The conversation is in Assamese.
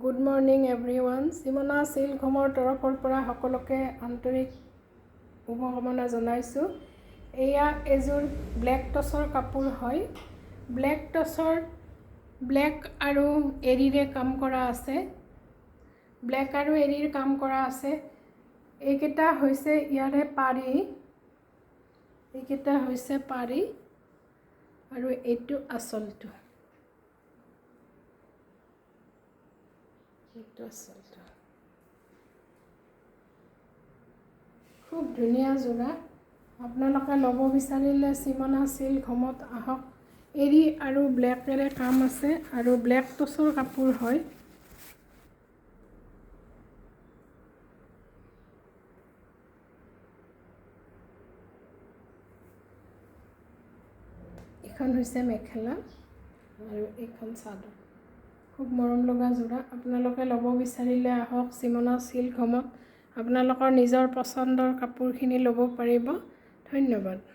Good morning everyone. Simona silk হোমৰ তৰফৰ পৰা সকলোকে আন্তৰিক শুভকামনা জনাইছোঁ। এয়া এযোৰ ব্লেক টচৰ কাপোৰ হয়। ব্লেক টচৰ ব্লেক আৰু এৰীৰে কাম কৰা আছে। ব্লেক আৰু এৰীৰ কাম কৰা আছে। এইকেইটা হৈছে ইয়াৰে পাৰি, এইকেইটা হৈছে পাৰি আৰু এইটো আঁচলটো। খুব ধুনীয়া যোৰা। আপোনালোকে ল'ব বিচাৰিলে চিমনা চিল্ক হোমত আহক। এৰী আৰু ব্লেকেৰে কাম আছে আৰু ব্লেক টচৰ কাপোৰ হয়। এইখন হৈছে মেখেলা আৰু এইখন চাদৰ। খুব মৰম লগা যোৰা। আপোনালোকে ল'ব বিচাৰিলে আহক চিমনা চিল্ক হোমত। আপোনালোকৰ নিজৰ পচন্দৰ কাপোৰখিনি ল'ব পাৰিব। ধন্যবাদ।